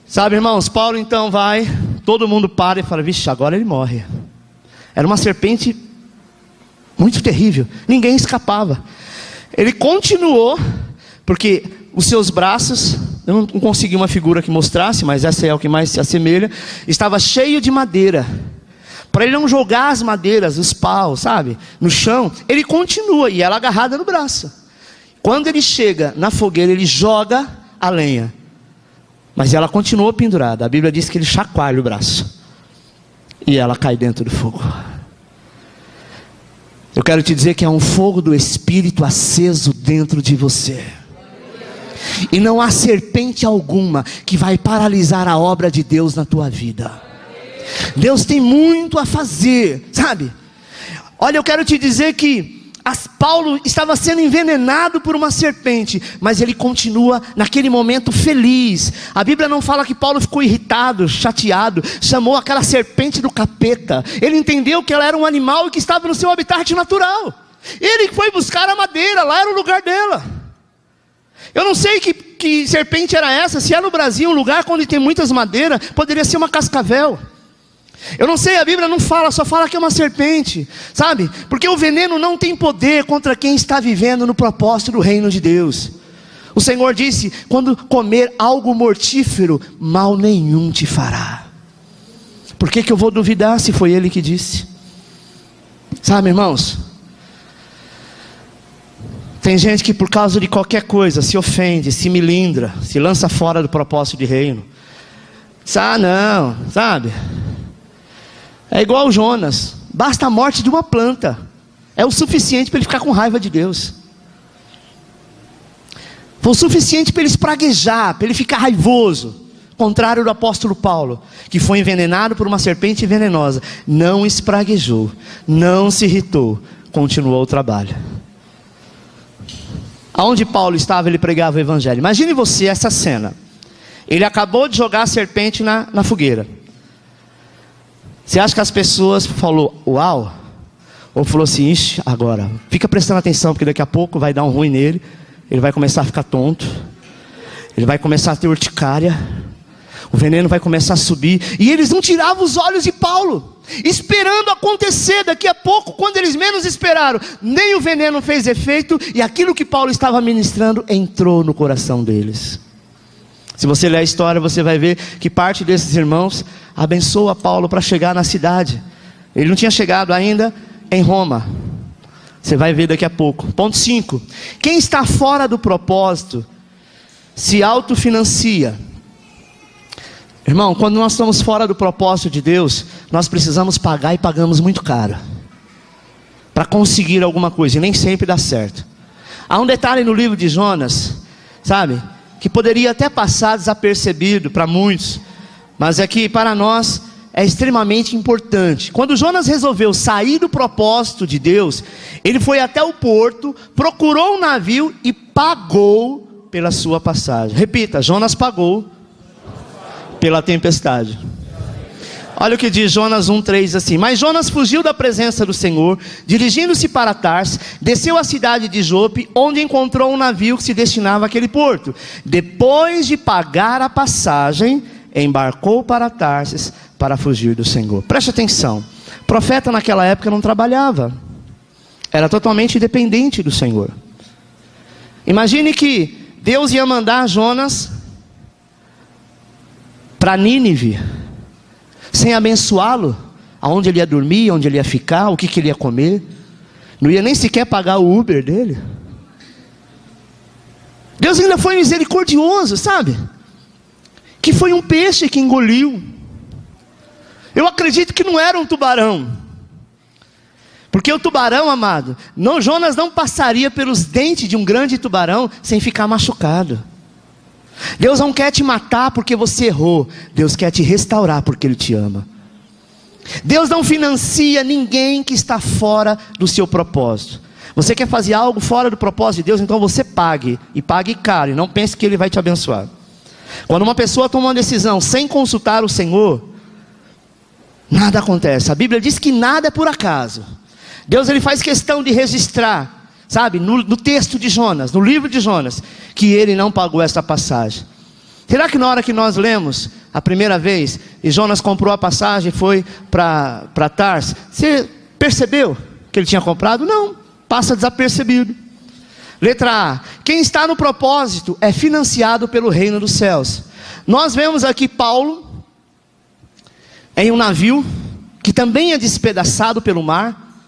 Sabe, irmãos, Paulo então vai, todo mundo para e fala: vixe, agora ele morre. Era uma serpente muito terrível, ninguém escapava. Ele continuou, porque os seus braços, eu não consegui uma figura que mostrasse, mas essa é o que mais se assemelha, estava cheio de madeira. Para ele não jogar as madeiras, os paus, sabe, no chão, ele continua, e ela agarrada no braço. Quando ele chega na fogueira, ele joga a lenha, mas ela continua pendurada. A Bíblia diz que ele chacoalha o braço, e ela cai dentro do fogo. Eu quero te dizer que é um fogo do Espírito aceso dentro de você. E não há serpente alguma que vai paralisar a obra de Deus na tua vida. Deus tem muito a fazer, sabe? Olha, eu quero te dizer que Paulo estava sendo envenenado por uma serpente, mas ele continua naquele momento feliz. A Bíblia não fala que Paulo ficou irritado, chateado, chamou aquela serpente do capeta. Ele entendeu que ela era um animal e que estava no seu habitat natural. Ele foi buscar a madeira, lá era o lugar dela. Eu não sei que serpente era essa. Se é no Brasil, um lugar onde tem muitas madeiras, poderia ser uma cascavel. Eu não sei, a Bíblia não fala, só fala que é uma serpente, sabe? Porque o veneno não tem poder contra quem está vivendo no propósito do reino de Deus. O Senhor disse: quando comer algo mortífero, mal nenhum te fará. Por que eu vou duvidar se foi Ele que disse? Sabe, irmãos, tem gente que por causa de qualquer coisa se ofende, se melindra, se lança fora do propósito de reino. Não, sabe? É igual Jonas, basta a morte de uma planta, é o suficiente para ele ficar com raiva de Deus. Foi o suficiente para ele espraguejar, para ele ficar raivoso. Contrário do apóstolo Paulo, que foi envenenado por uma serpente venenosa, não espraguejou, não se irritou, continuou o trabalho. Aonde Paulo estava, ele pregava o evangelho. Imagine você essa cena. Ele acabou de jogar a serpente na fogueira. Você acha que as pessoas falaram, uau? Ou falou assim, ixi, agora, fica prestando atenção, porque daqui a pouco vai dar um ruim nele. Ele vai começar a ficar tonto. Ele vai começar a ter urticária. O veneno vai começar a subir. E eles não tiravam os olhos de Paulo, esperando acontecer daqui a pouco, quando eles menos esperaram. Nem o veneno fez efeito, e aquilo que Paulo estava ministrando entrou no coração deles. Se você ler a história, você vai ver que parte desses irmãos abençoa Paulo para chegar na cidade. Ele não tinha chegado ainda em Roma. Você vai ver daqui a pouco. Ponto 5. Quem está fora do propósito se autofinancia. Irmão, quando nós estamos fora do propósito de Deus, nós precisamos pagar, e pagamos muito caro para conseguir alguma coisa, e nem sempre dá certo. Há um detalhe no livro de Jonas, sabe, que poderia até passar desapercebido para muitos, mas é que para nós é extremamente importante. Quando Jonas resolveu sair do propósito de Deus, ele foi até o porto, procurou um navio e pagou pela sua passagem. Repita, Jonas pagou pela tempestade. Olha o que diz Jonas 1:3 assim: mas Jonas fugiu da presença do Senhor, dirigindo-se para Tarsis, desceu à cidade de Jope, onde encontrou um navio que se destinava àquele porto. Depois de pagar a passagem, embarcou para Tarsis para fugir do Senhor. Preste atenção, o profeta naquela época não trabalhava, era totalmente dependente do Senhor. Imagine que Deus ia mandar Jonas para Nínive, sem abençoá-lo, aonde ele ia dormir, onde ele ia ficar, o que ele ia comer, não ia nem sequer pagar o Uber dele. Deus ainda foi misericordioso, sabe? Que foi um peixe que engoliu. Eu acredito que não era um tubarão, porque o tubarão, amado, Jonas não passaria pelos dentes de um grande tubarão sem ficar machucado. Deus não quer te matar porque você errou, Deus quer te restaurar porque Ele te ama. Deus não financia ninguém que está fora do seu propósito. Você quer fazer algo fora do propósito de Deus, então você pague, e pague caro, e não pense que Ele vai te abençoar. Quando uma pessoa toma uma decisão sem consultar o Senhor, nada acontece. A Bíblia diz que nada é por acaso. Deus, Ele faz questão de registrar, sabe, no texto de Jonas, no livro de Jonas, que ele não pagou essa passagem. Será que na hora que nós lemos a primeira vez, e Jonas comprou a passagem e foi para Tarsis, você percebeu que ele tinha comprado? Não, passa desapercebido. Letra A: quem está no propósito é financiado pelo reino dos céus. Nós vemos aqui Paulo em um navio que também é despedaçado pelo mar,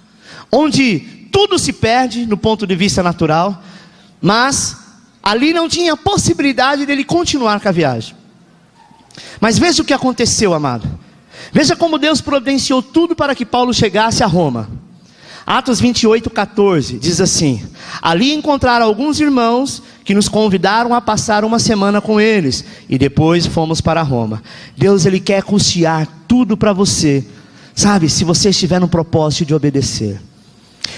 onde tudo se perde no ponto de vista natural, mas ali não tinha possibilidade dele continuar com a viagem. Mas veja o que aconteceu, amado. Veja como Deus providenciou tudo para que Paulo chegasse a Roma. Atos 28:14 diz assim: ali encontraram alguns irmãos que nos convidaram a passar uma semana com eles, e depois fomos para Roma. Deus, Ele quer custear tudo para você, sabe, se você estiver no propósito de obedecer.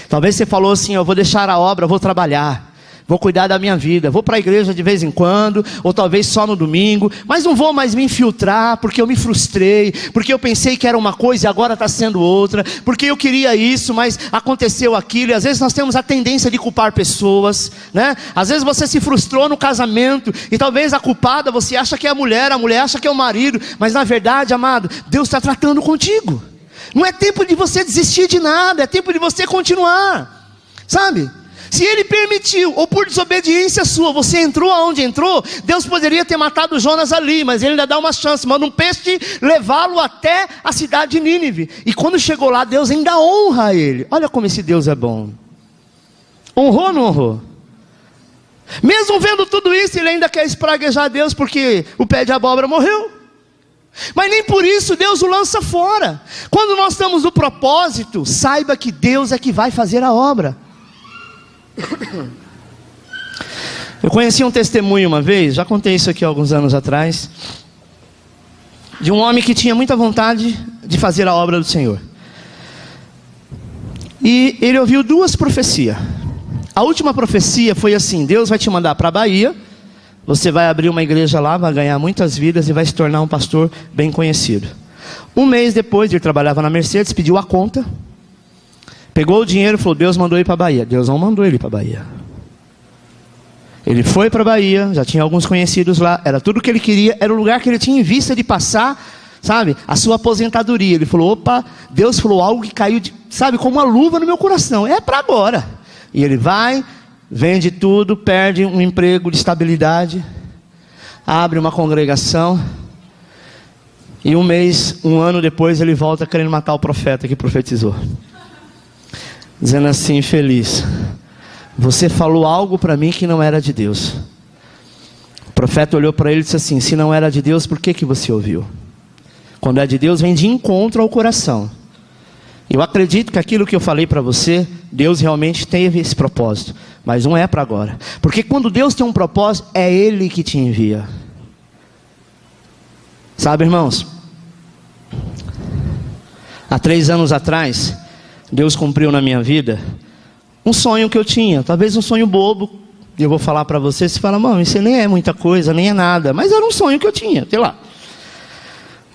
Talvez você falou assim: eu vou deixar a obra, eu vou trabalhar, Vou cuidar da minha vida, vou para a igreja de vez em quando, ou talvez só no domingo, mas não vou mais me infiltrar, porque eu me frustrei, porque eu pensei que era uma coisa e agora está sendo outra, porque eu queria isso, mas aconteceu aquilo. E às vezes nós temos a tendência de culpar pessoas, né? Às vezes você se frustrou no casamento, e talvez a culpada você acha que é a mulher acha que é o marido, mas na verdade, amado, Deus está tratando contigo. Não é tempo de você desistir de nada, é tempo de você continuar, sabe? Se Ele permitiu, ou por desobediência sua, você entrou aonde entrou, Deus poderia ter matado Jonas ali, mas Ele ainda dá uma chance, manda um peixe levá-lo até a cidade de Nínive. E quando chegou lá, Deus ainda honra ele. Olha como esse Deus é bom. Honrou ou não honrou? Mesmo vendo tudo isso, ele ainda quer espraguejar Deus, porque o pé de abóbora morreu. Mas nem por isso Deus o lança fora. Quando nós estamos no propósito, saiba que Deus é que vai fazer a obra. Eu conheci um testemunho uma vez, já contei isso aqui há alguns anos atrás, de um homem que tinha muita vontade de fazer a obra do Senhor. E ele ouviu 2 profecias. A última profecia foi assim: Deus vai te mandar para a Bahia, você vai abrir uma igreja lá, vai ganhar muitas vidas e vai se tornar um pastor bem conhecido. Um mês depois, ele trabalhava na Mercedes, pediu a conta, pegou o dinheiro e falou: Deus mandou ir para a Bahia. Deus não mandou ele ir para a Bahia. Ele foi para a Bahia, já tinha alguns conhecidos lá, era tudo o que ele queria, era o lugar que ele tinha em vista de passar, sabe, a sua aposentadoria. Ele falou: opa, Deus falou algo que caiu, sabe, como uma luva no meu coração, é para agora. E ele vai, vende tudo, perde um emprego de estabilidade, abre uma congregação, e um ano depois ele volta querendo matar o profeta que profetizou, dizendo assim: infeliz, você falou algo para mim que não era de Deus. O profeta olhou para ele e disse assim: se não era de Deus, por que você ouviu? Quando é de Deus, vem de encontro ao coração. Eu acredito que aquilo que eu falei para você, Deus realmente teve esse propósito, mas não é para agora. Porque quando Deus tem um propósito, é Ele que te envia. Sabe, irmãos, há 3 anos atrás, Deus cumpriu na minha vida um sonho que eu tinha, talvez um sonho bobo. E eu vou falar para você, você fala: mano, isso nem é muita coisa, nem é nada. Mas era um sonho que eu tinha, sei lá.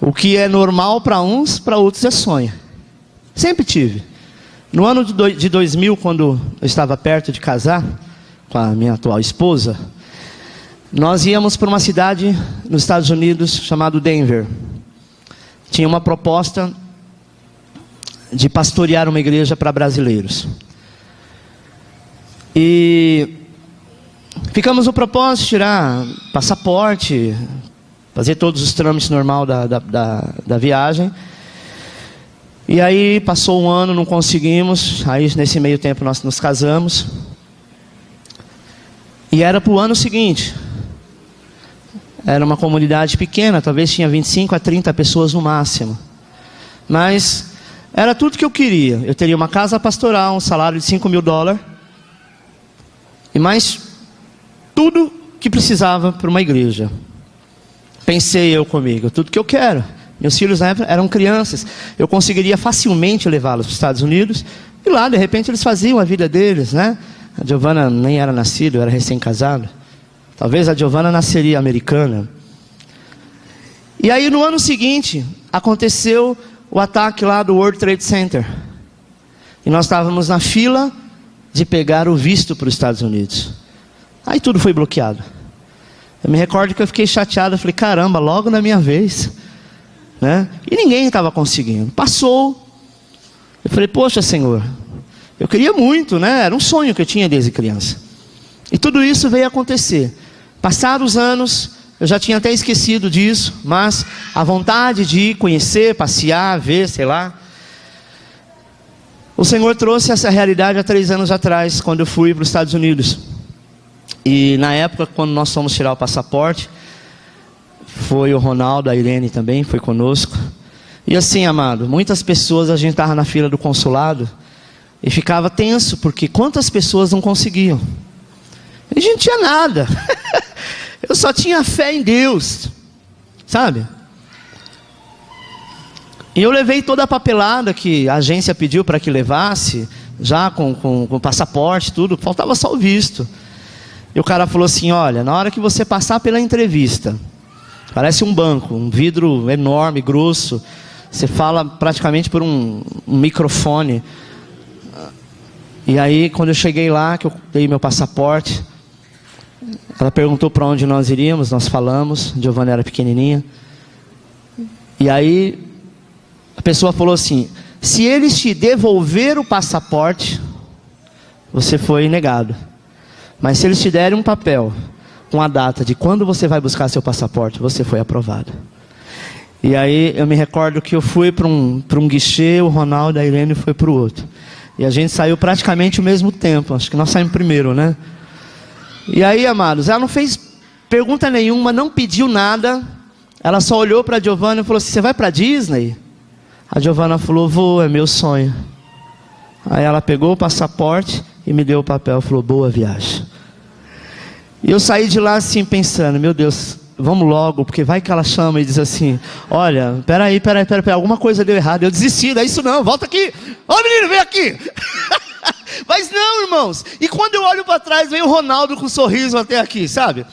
O que é normal para uns, para outros é sonho. Sempre tive. No ano de 2000, quando eu estava perto de casar com a minha atual esposa, nós íamos para uma cidade nos Estados Unidos chamada Denver. Tinha uma proposta de pastorear uma igreja para brasileiros. E ficamos no propósito de tirar passaporte, fazer todos os trâmites normal da viagem. E aí passou um ano, não conseguimos. Aí nesse meio tempo nós nos casamos. E era para o ano seguinte. Era uma comunidade pequena, talvez tinha 25 a 30 pessoas no máximo. Mas era tudo que eu queria. Eu teria uma casa pastoral, um salário de $5.000. E mais tudo que precisava para uma igreja. Pensei eu comigo: tudo que eu quero. Meus filhos na época eram crianças, eu conseguiria facilmente levá-los para os Estados Unidos, e lá de repente eles faziam a vida deles, né? A Giovana nem era nascida, eu era recém-casado. Talvez a Giovana nasceria americana. E aí no ano seguinte, aconteceu o ataque lá do World Trade Center. E nós estávamos na fila de pegar o visto para os Estados Unidos. Aí tudo foi bloqueado. Eu me recordo que eu fiquei chateado, eu falei: caramba, logo na minha vez, né? E ninguém estava conseguindo. Passou. Eu falei: poxa, Senhor, eu queria muito, né? Era um sonho que eu tinha desde criança. E tudo isso veio acontecer. Passados os anos, eu já tinha até esquecido disso, mas a vontade de ir conhecer, passear, ver, sei lá. O Senhor trouxe essa realidade há 3 anos atrás, quando eu fui para os Estados Unidos. E na época, quando nós fomos tirar o passaporte, foi o Ronaldo, a Irene também, foi conosco. E assim, amado, muitas pessoas, a gente estava na fila do consulado e ficava tenso, porque quantas pessoas não conseguiam? A gente não tinha nada. Eu só tinha fé em Deus, sabe? E eu levei toda a papelada que a agência pediu para que levasse, já com passaporte, tudo, faltava só o visto. E o cara falou assim: olha, na hora que você passar pela entrevista, parece um banco, um vidro enorme, grosso, você fala praticamente por um microfone. E aí, quando eu cheguei lá, que eu dei meu passaporte, ela perguntou para onde nós iríamos, nós falamos, Giovanna era pequenininha. E aí, a pessoa falou assim: se eles te devolver o passaporte, você foi negado. Mas se eles te derem um papel com a data de quando você vai buscar seu passaporte, você foi aprovado. E aí eu me recordo que eu fui para um guichê, o Ronaldo e a Irene foi para o outro. E a gente saiu praticamente ao mesmo tempo, acho que nós saímos primeiro, né? E aí, amados, ela não fez pergunta nenhuma, não pediu nada. Ela só olhou para a Giovanna e falou assim: você vai para a Disney? A Giovanna falou: vou, é meu sonho. Aí ela pegou o passaporte e me deu o papel, falou: boa viagem. E eu saí de lá assim pensando: meu Deus, vamos logo, porque vai que ela chama e diz assim: olha, peraí, alguma coisa deu errado. Eu desisti, não é isso não, volta aqui. Ô menino, vem aqui. Mas não, irmãos. E quando eu olho para trás, vem o Ronaldo com um sorriso até aqui, sabe?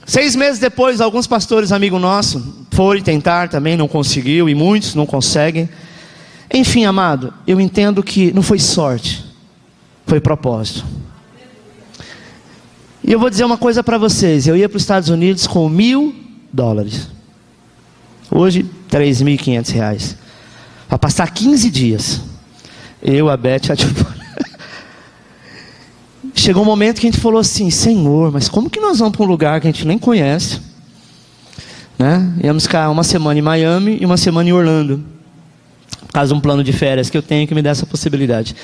6 meses depois, alguns pastores amigos nossos foram tentar também, não conseguiu, e muitos não conseguem. Enfim, amado, eu entendo que não foi sorte, foi propósito. E eu vou dizer uma coisa para vocês: eu ia para os Estados Unidos com $1.000. Hoje, R$3.500. Para passar 15 dias. Eu, a Beth, a Giovanna. Chegou um momento que a gente falou assim: Senhor, mas como que nós vamos para um lugar que a gente nem conhece? Né? Íamos ficar uma semana em Miami e uma semana em Orlando. Por causa de um plano de férias que eu tenho que me dá essa possibilidade.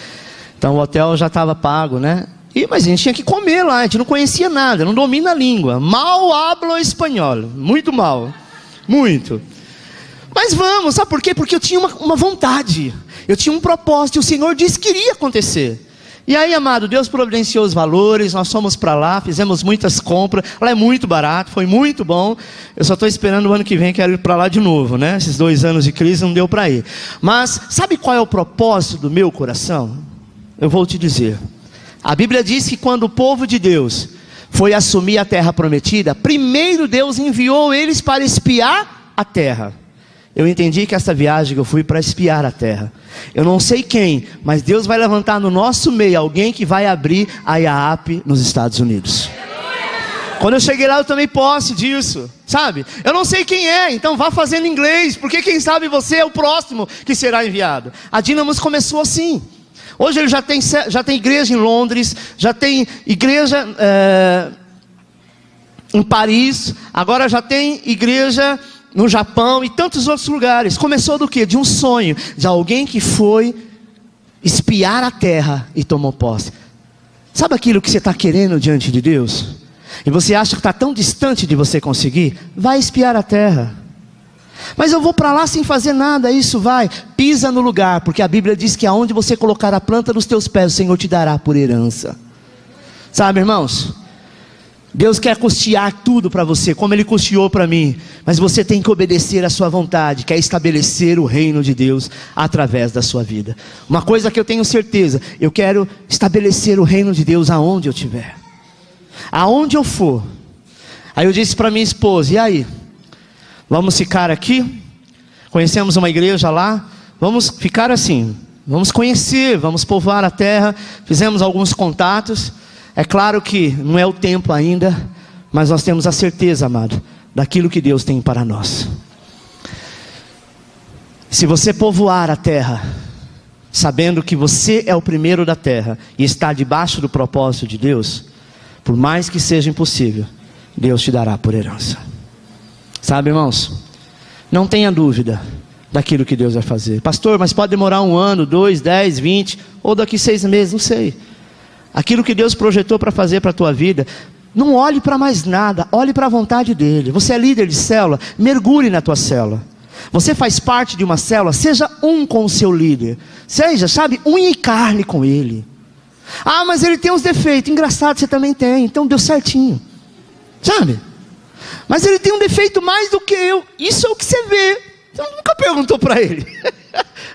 Então o hotel já estava pago, né? Mas a gente tinha que comer lá, a gente não conhecia nada, não domina a língua. Mal hablo espanhol, muito mal, muito. Mas vamos, sabe por quê? Porque eu tinha uma vontade, eu tinha um propósito, e o Senhor disse que iria acontecer. E aí, amado, Deus providenciou os valores, nós fomos para lá, fizemos muitas compras, lá é muito barato, foi muito bom. Eu só estou esperando o ano que vem, quero ir para lá de novo, né? Esses 2 anos de crise não deu para ir. Mas, sabe qual é o propósito do meu coração? Eu vou te dizer. A Bíblia diz que quando o povo de Deus foi assumir a terra prometida, primeiro Deus enviou eles para espiar a terra. Eu entendi que essa viagem que eu fui para espiar a terra. Eu não sei quem, mas Deus vai levantar no nosso meio alguém que vai abrir a IAAP nos Estados Unidos. Quando eu cheguei lá eu tomei posse disso, sabe? Eu não sei quem é, então vá fazendo inglês, porque quem sabe você é o próximo que será enviado. A Dynamos começou assim. Hoje ele já tem igreja em Londres, já tem igreja em Paris, agora já tem igreja no Japão e tantos outros lugares. Começou do quê? De um sonho, de alguém que foi espiar a terra e tomou posse. Sabe aquilo que você está querendo diante de Deus? E você acha que está tão distante de você conseguir? Vai espiar a terra. Mas eu vou para lá sem fazer nada. Isso, vai, pisa no lugar, porque a Bíblia diz que aonde você colocar a planta dos teus pés, o Senhor te dará por herança. Sabe, irmãos? Deus quer custear tudo para você, como Ele custeou para mim. Mas você tem que obedecer à sua vontade, que é estabelecer o reino de Deus através da sua vida. Uma coisa que eu tenho certeza: eu quero estabelecer o reino de Deus aonde eu estiver, aonde eu for. Aí eu disse para minha esposa: e aí? Vamos ficar aqui? Conhecemos uma igreja lá, vamos ficar assim, vamos conhecer, vamos povoar a terra. Fizemos alguns contatos. É claro que não é o tempo ainda, mas nós temos a certeza, amado, daquilo que Deus tem para nós. Se você povoar a terra, sabendo que você é o primeiro da terra e está debaixo do propósito de Deus, por mais que seja impossível, Deus te dará por herança. Sabe, irmãos, não tenha dúvida daquilo que Deus vai fazer. Pastor, mas pode demorar 1 ano, 2, 10, 20, ou daqui 6 meses, não sei. Aquilo que Deus projetou para fazer para a tua vida, não olhe para mais nada, olhe para a vontade dEle. Você é líder de célula, mergulhe na tua célula. Você faz parte de uma célula, seja um com o seu líder. Seja, sabe, unha e carne com ele. Ah, mas ele tem uns defeitos. Engraçado, você também tem, então deu certinho. Sabe? Mas ele tem um defeito mais do que eu. Isso é o que você vê. Você nunca perguntou para ele.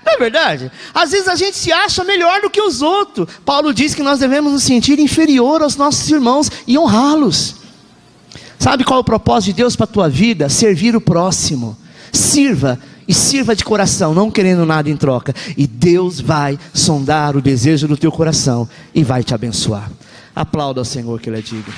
Não é verdade? Às vezes a gente se acha melhor do que os outros. Paulo diz que nós devemos nos sentir inferior aos nossos irmãos e honrá-los. Sabe qual é o propósito de Deus para a tua vida? Servir o próximo. Sirva, e sirva de coração, não querendo nada em troca. E Deus vai sondar o desejo do teu coração e vai te abençoar. Aplauda ao Senhor que Ele é digno.